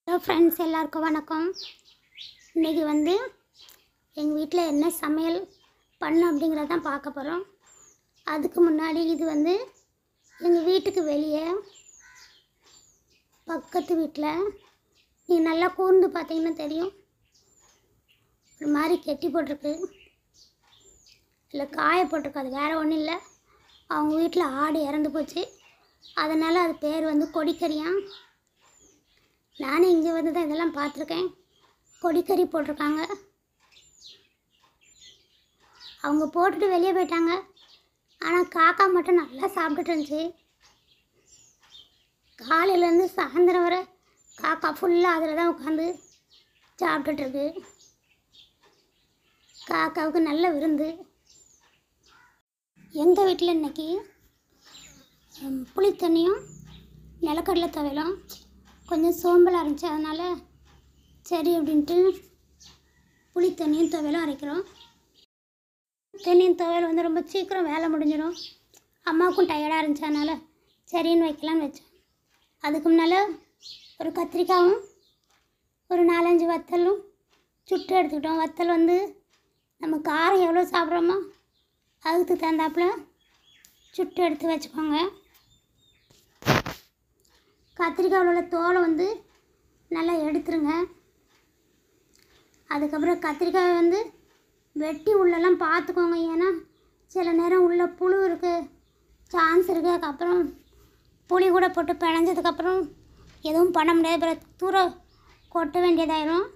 Hello friends, எல்லாருக்கும் வணக்கம். இன்றைக்கி எங்கள் வீட்டில் என்ன சமையல் பண்ணோம் அப்படிங்கிறத தான் பார்க்க போகிறோம். அதுக்கு முன்னாடி இது எங்கள் வீட்டுக்கு வெளியே பக்கத்து வீட்டில் நீங்கள் நல்லா கூர்ந்து பார்த்தீங்கன்னா தெரியும், ஒரு மாதிரி கெட்டி போட்டிருக்கு, இல்லை காய போட்டிருக்கு. அது வேறு ஒன்றும் இல்லை, அவங்க வீட்டில் ஆடு இறந்து போச்சு, அதனால் அது பேர் கொடிக்கறியாம். நானும் இங்கே தான் இதெல்லாம் பார்த்துருக்கேன். கொடிக்கறி போட்டிருக்காங்க. அவங்க போட்டுட்டு வெளியே போயிட்டாங்க. ஆனால் காக்கா மட்டும் நல்லா சாப்பிட்டுட்டு இருந்துச்சு. காலையிலேருந்து சாயந்தரம் வரை காக்கா ஃபுல்லாக அதில் தான் உட்காந்து சாப்பிட்டுட்ருக்கு. காக்காவுக்கு நல்ல விருந்து. எங்கள் வீட்டில் இன்றைக்கி புளி தண்ணியும் நிலக்கடலை துவையலும் கொஞ்சம் சோம்பலாக இருந்துச்சு, அதனால் சரி அப்படின்ட்டு புளி தண்ணியும் துவையலும் அரைக்கிறோம். தண்ணியும் துவையல் ரொம்ப சீக்கிரம் வேலை முடிஞ்சிடும். அம்மாவுக்கும் டயர்டாக இருந்துச்சு, அதனால் சரின்னு வைக்கலான்னு வச்சோம். அதுக்கு முன்னால் ஒரு கத்திரிக்காயும் ஒரு 4-5 வத்தலும் சுட்டு எடுத்துக்கிட்டோம். வத்தல் நம்ம காரம் எவ்வளோ சாப்பிட்றோமோ அதுக்கு தகுந்தாப்பில் சுட்டு எடுத்து வச்சுக்கோங்க. கத்திரிக்காயில் உள்ள தோலை நல்லா எடுத்துருங்க. அதுக்கப்புறம் கத்திரிக்காயை வெட்டி உள்ளெல்லாம் பார்த்துக்கோங்க, ஏன்னா சில நேரம் உள்ள புழு இருக்குது, சான்ஸ் இருக்குது. அதுக்கப்புறம் புளி கூட போட்டு பிணைஞ்சதுக்கப்புறம் எதுவும் பண்ண முடியாது, அப்புறம் தூர கொட்ட வேண்டியதாயிரும்.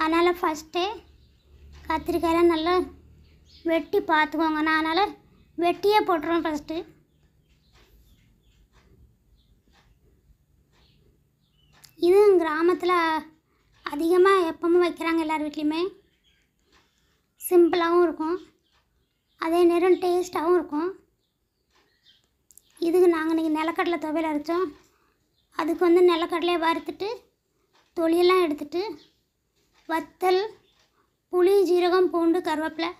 அதனால் ஃபஸ்ட்டே கத்திரிக்காயெல்லாம் நல்லா வெட்டி பார்த்துக்கோங்க. நான் அதனால் வெட்டியே போட்டுருவேன் ஃபஸ்ட்டு. இது கிராமத்தில் அதிகமாக எப்பவும் வைக்கிறாங்க, எல்லார் வீட்லேயுமே. சிம்பிளாகவும் இருக்கும், அதே நேரம் டேஸ்ட்டாகவும் இருக்கும். இதுக்கு நாங்கள் இன்றைக்கி நிலக்கடலை துவையல் அரைச்சோம். அதுக்கு நிலக்கடலையை வறுத்துட்டு தொலியெல்லாம் எடுத்துட்டு வத்தல், புளி, ஜீரகம், பூண்டு, கருவேப்பிலை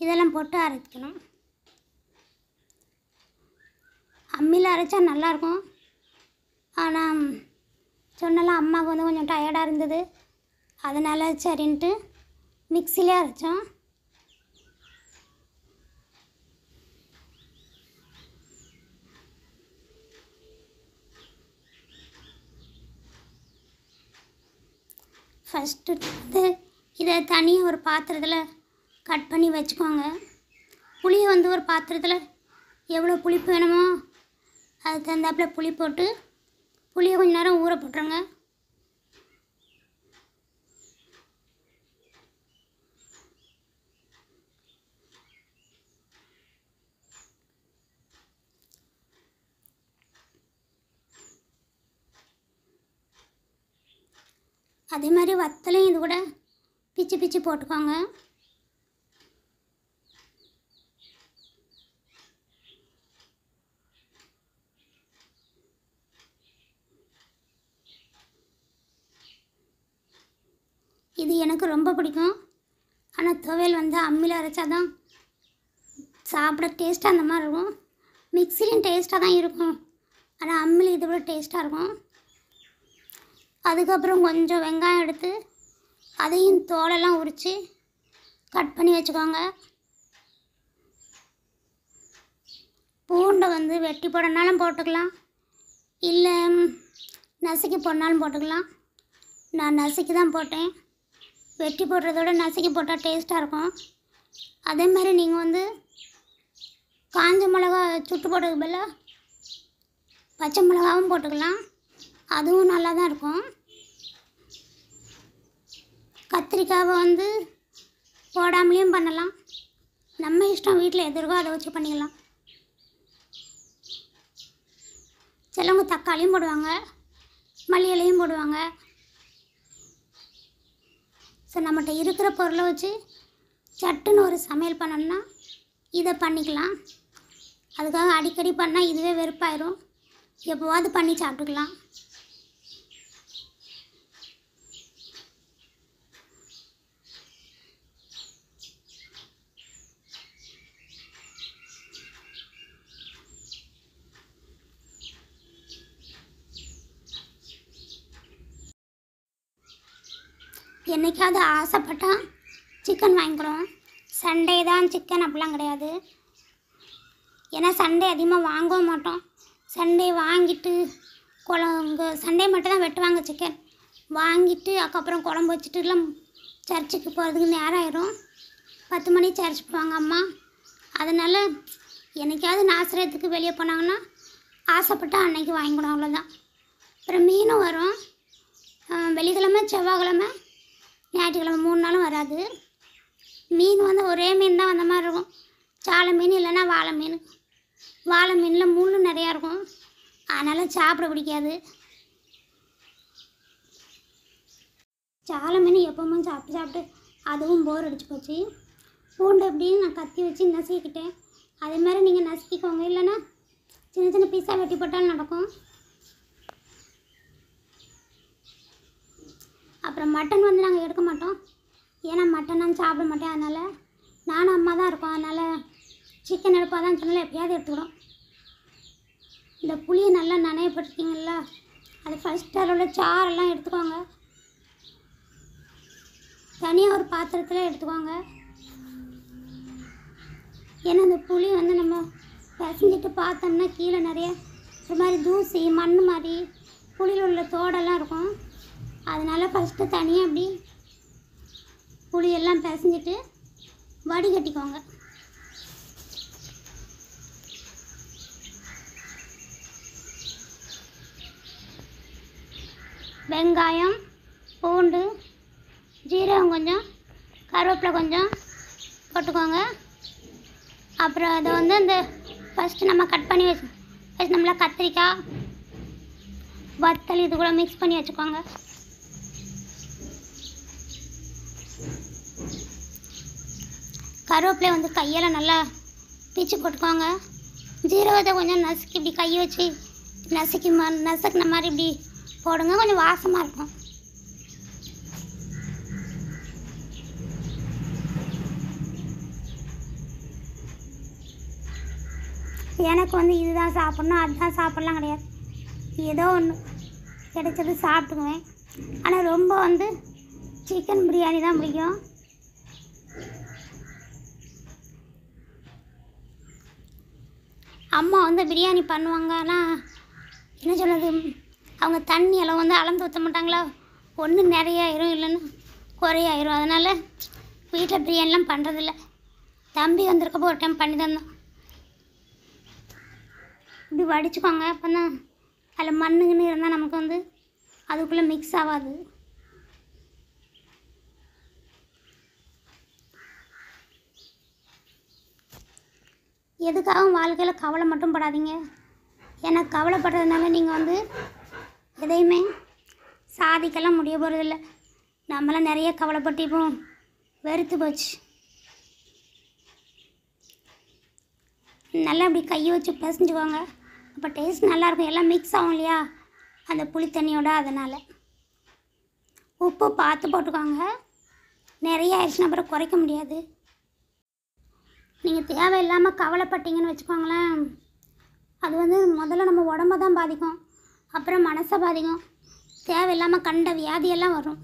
இதெல்லாம் போட்டு அரைக்கணும். அம்மியில் அரைச்சா நல்லாயிருக்கும். ஆனால் சொன்னலாம் அம்மாவுக்கு கொஞ்சம் டயர்டாக இருந்தது, அதனால் சரின்ட்டு மிக்சிலே அரைச்சோம். ஃபஸ்ட்டு இதை தனியாக ஒரு பாத்திரத்தில் கட் பண்ணி வச்சுக்கோங்க. புளியை ஒரு பாத்திரத்தில் எவ்வளோ புளிப்பு வேணுமோ அதுக்கு தகுந்தாப்பில் புளி போட்டு புளியை கொஞ்சம் நேரம் ஊற போட்டுருங்க. அதே மாதிரி வத்தலையும் இது கூட பிச்சு பிச்சு போட்டுக்கோங்க. இது எனக்கு ரொம்ப பிடிக்கும். ஆனால் துவையல் அம்மியில் அரைச்சா தான் சாப்பிட டேஸ்ட்டாக அந்த மாதிரி இருக்கும். மிக்சிலையும் டேஸ்ட்டாக தான் இருக்கும், ஆனால் அம்மியில் இதை விட டேஸ்ட்டாக இருக்கும். அதுக்கப்புறம் கொஞ்சம் வெங்காயம் எடுத்து அதையும் தோலெல்லாம் உரித்து கட் பண்ணி வச்சுக்கோங்க. பூண்டை வெட்டி போடனாலும் போட்டுக்கலாம், இல்லை நசுக்கி போடனாலும் போட்டுக்கலாம். நான் நசுக்கி தான் போட்டேன். வெட்டி போடுறதோட நசுக்கி போட்டால் டேஸ்ட்டாக இருக்கும். அதே மாதிரி நீங்கள் காஞ்ச மிளகா சுட்டு போட்டதுக்கு பதிலாக பச்சை மிளகாவும் போட்டுக்கலாம், அதுவும் நல்லா தான் இருக்கும். கத்திரிக்காவை போடாமலேயும் பண்ணலாம், நம்ம இஷ்டம். வீட்டில் எது இருக்கோ அதை வச்சு பண்ணிக்கலாம். சிலவங்க தக்காளியும் போடுவாங்க, மல்லி இலையும் போடுவாங்க. ஸோ நம்மகிட்ட இருக்கிற பொருளை வச்சு சட்டுன்னு ஒரு சமையல் பண்ணோம்னா இதை பண்ணிக்கலாம். அதுக்காக அடிக்கடி பண்ணால் இதுவே வெறுப்பாயிரும், எப்போவாது பண்ணி சாப்பிட்டுக்கலாம். என்றைக்காவது ஆசைப்பட்டால் சிக்கன் வாங்கிக்கிறோம். சண்டே தான் சிக்கன் அப்படிலாம் கிடையாது. ஏன்னா சண்டே அதிகமாக வாங்கவும் மாட்டோம். சண்டே வாங்கிட்டு சண்டே மட்டும் தான் வெட்டுவாங்க சிக்கன். வாங்கிட்டு அதுக்கப்புறம் குழம்பு வச்சுட்டுலாம் சர்ச்சுக்கு போகிறதுக்கு நேரம் ஆயிரும். 10 மணி சர்ச்சுக்கு போவாங்க அம்மா. அதனால் என்றைக்காவது நாசரத்துக்கு வெளியே போனாங்கன்னா ஆசைப்பட்டால் அன்னைக்கு வாங்கிக்கணும், அவ்வளோதான். அப்புறம் மீனும் வரும். வெள்ளிக்கிழமை, செவ்வாய்க்கிழமை, ஞாயிற்றுக்கிழமை 3 நாளும் வராது. மீன் வந்து ஒரே மீன் தான் வந்த மாதிரி இருக்கும். சாலை மீன் இல்லைன்னா வாழை மீன். வாழை மீனில் முள் நிறையா இருக்கும், அதனால் சாப்பிட பிடிக்காது. சாலை மீன் எப்பவும் சாப்பிட்டு அதுவும் போர் அடிச்சு போச்சு. பூண்டு எப்படின்னு நான் கத்தி வச்சு நசுக்கிக்கிட்டேன். அதே மாதிரி நீங்கள் நசுக்கிக்கோங்க, இல்லைன்னா சின்ன சின்ன பீஸாக வெட்டி போட்டாலும் நடக்கும். அப்புறம் மட்டன் வந்து நாங்கள் எடுக்க மாட்டோம். ஏன்னா மட்டன் நான் சாப்பிட மாட்டேன். அதனால் நானும் அம்மா தான் இருக்கோம். அதனால் சிக்கன் எடுப்பாதான் சொன்னாலும் எப்பயாவது எடுத்துக்கிறோம். இந்த புளியை நல்லா நனையப்பட்டிருக்கீங்களா, அது ஃபஸ்ட்டு அதோட சாரெல்லாம் எடுத்துக்கோங்க. தனியாக ஒரு பாத்திரத்தில் எடுத்துக்கோங்க. ஏன்னா அந்த புளி வந்து நம்ம பிசைஞ்சிட்டு பார்த்தோம்னா கீழே நிறைய ஒரு மாதிரி தூசி மண் மாதிரி புளியில் உள்ள தோடெல்லாம் இருக்கும். அதனால் ஃபஸ்ட்டு தனியாக அப்படி புளியெல்லாம் பிசைஞ்சிட்டு வடிகட்டிக்கோங்க. வெங்காயம், பூண்டு, ஜீரகம் கொஞ்சம், கருவேப்பிலை கொஞ்சம் போட்டுக்கோங்க. அப்புறம் அதை வந்து அந்த ஃபஸ்ட்டு நம்ம கட் பண்ணி ஃபஸ்ட் நம்மளா கத்திரிக்காய், வத்தல் இது கூட மிக்ஸ் பண்ணி வச்சுக்கோங்க. கருவேப்பிலை வந்து கையில் நல்லா பிச்சு போட்டுக்கோங்க. ஜீரகத்தை கொஞ்சம் நசுக்கி இப்படி கையை வச்சு நசுக்கின மாதிரி இப்படி போடுங்க, கொஞ்சம் வாசமாக இருக்கும். எனக்கு வந்து இதுதான் சாப்பிட்ணும் அதுதான் சாப்பிட்லாம் கிடையாது. ஏதோ ஒன்று கிடைச்சது சாப்பிட்டுக்குவேன். ஆனால் ரொம்ப வந்து சிக்கன் பிரியாணி தான் பிடிக்கும். அம்மா வந்து பிரியாணி பண்ணுவாங்க. ஆனால் என்ன சொல்கிறது, அவங்க தண்ணி எல்லாம் வந்து அளந்து ஊற்ற மாட்டாங்களா, ஒன்று நிறைய ஆயிரும் இல்லைன்னா குறையாயிரும். அதனால் வீட்டில் பிரியாணிலாம் பண்ணுறதில்ல. தம்பி வந்திருக்கப்போ ஒரு டைம் பண்ணி தந்தோம். இப்படி வடிச்சுக்கோங்க. அப்போ தான் அதில் மண்ணுங்கன்னு இருந்தால் நமக்கு வந்து அதுக்குள்ளே மிக்ஸ் ஆகாது. எதுக்காகவும் வாழ்க்கையில் கவலை மட்டும் படாதீங்க. ஏன்னா கவலைப்படுறதுனால நீங்கள் வந்து எதையுமே சாதிக்கெல்லாம் முடிய போகிறதில்ல. நம்மளாம் நிறைய கவலைப்பட்டு இப்போ வெறுத்து போச்சு. நல்லா அப்படி கையை வச்சு பிசைஞ்சுக்கோங்க. அப்போ டேஸ்ட் நல்லாயிருக்கும். எல்லாம் மிக்ஸ் ஆகும் இல்லையா அந்த புளி தண்ணியோட. அதனால் உப்பு பார்த்து போட்டுக்கோங்க. நிறைய ஆயிடுச்சுன்னா அப்புறம் குறைக்க முடியாது. நீங்கள் தேவையில்லாமல் கவலைப்பட்டீங்கன்னு வச்சுக்கோங்களேன், அது வந்து முதல்ல நம்ம உடம்ப தான் பாதிக்கும், அப்புறம் மனசை பாதிக்கும். தேவையில்லாமல் கண்ட வியாதியெல்லாம் வரும்.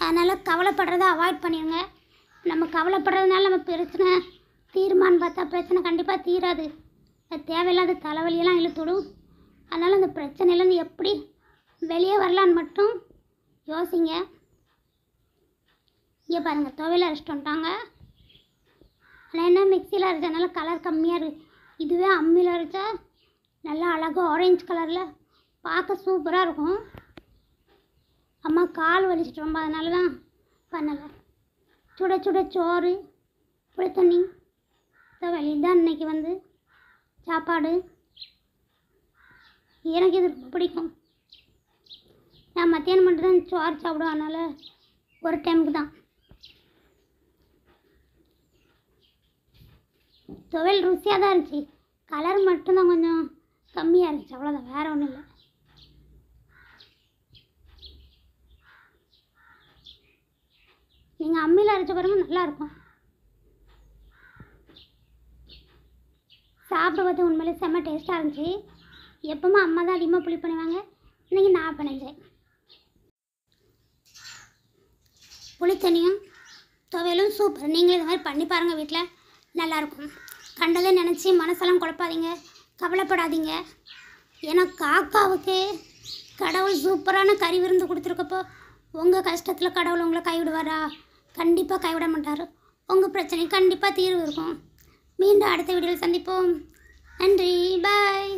அதனால் கவலைப்படுறத அவாய்ட் பண்ணிடுங்க. நம்ம கவலைப்படுறதுனால நம்ம பிரச்சனை தீருமான்னு பார்த்தா பிரச்சனை கண்டிப்பாக தீராது. அது தேவையில்லாத தலைவலியெல்லாம் இழுத்துடும். அதனால் அந்த பிரச்சனையிலேருந்து எப்படி வெளியே வரலான்னு மட்டும் யோசிங்க. இங்கே பாருங்கள், துவையில் அரைச்சிட்டு வந்துட்டாங்க. ஆனால் என்ன மிக்சியில் அரைச்சதுனால கலர் கம்மியாக இருக்குது. இதுவே அம்மியில் அரைச்சா நல்லா அழகாக ஆரஞ்சு கலரில் பார்க்க சூப்பராக இருக்கும். அம்மா கால் வலிச்சிட்டு ரொம்ப, அதனால தான் பண்ணலை. சுட சுட சோறு, புளி தண்ணி, துவையல், இதுதான் இன்றைக்கி வந்து சாப்பாடு. எனக்கு இது ரொம்ப பிடிக்கும். நான் மத்தியானம் மட்டும் தான் சோறு சாப்பிடுவேன், அதனால் ஒரு டைமுக்கு தான். துவையல் ருசியாக தான் இருந்துச்சு, கலர் மட்டும்தான் கொஞ்சம் கம்மியாக இருந்துச்சு, அவ்வளோதான், வேறு ஒன்றும் இல்லை. நீங்கள் அம்மியில் அரைச்ச பாருங்க, நல்லாயிருக்கும். சாப்பிட பார்த்து உண்மையிலே செம்ம டேஸ்ட்டாக இருந்துச்சு. எப்பவுமே அம்மா தான் அதிகமாக புளி பண்ணுவாங்க, இன்றைக்கி நான் பண்ணிச்சேன். புளித்தண்ணியும் துவையலும் சூப்பர். நீங்களும் இது மாதிரி பண்ணி பாருங்கள், வீட்டில் நல்லாயிருக்கும். கண்டதை நினச்சி மனசெல்லாம் குழப்பாதீங்க, கவலைப்படாதீங்க. ஏன்னா காக்காவுக்கு கடவுள் சூப்பரான கறி விருந்து கொடுத்துருக்கப்போ உங்கள் கஷ்டத்தில் கடவுள் உங்களை கைவிடுவாரா? கண்டிப்பாக கைவிட மாட்டார். உங்கள் பிரச்சனைக்கு கண்டிப்பாக தீர்வு இருக்கும். மீண்டும் அடுத்த வீடியோவில் சந்திப்போம். நன்றி, பாய்.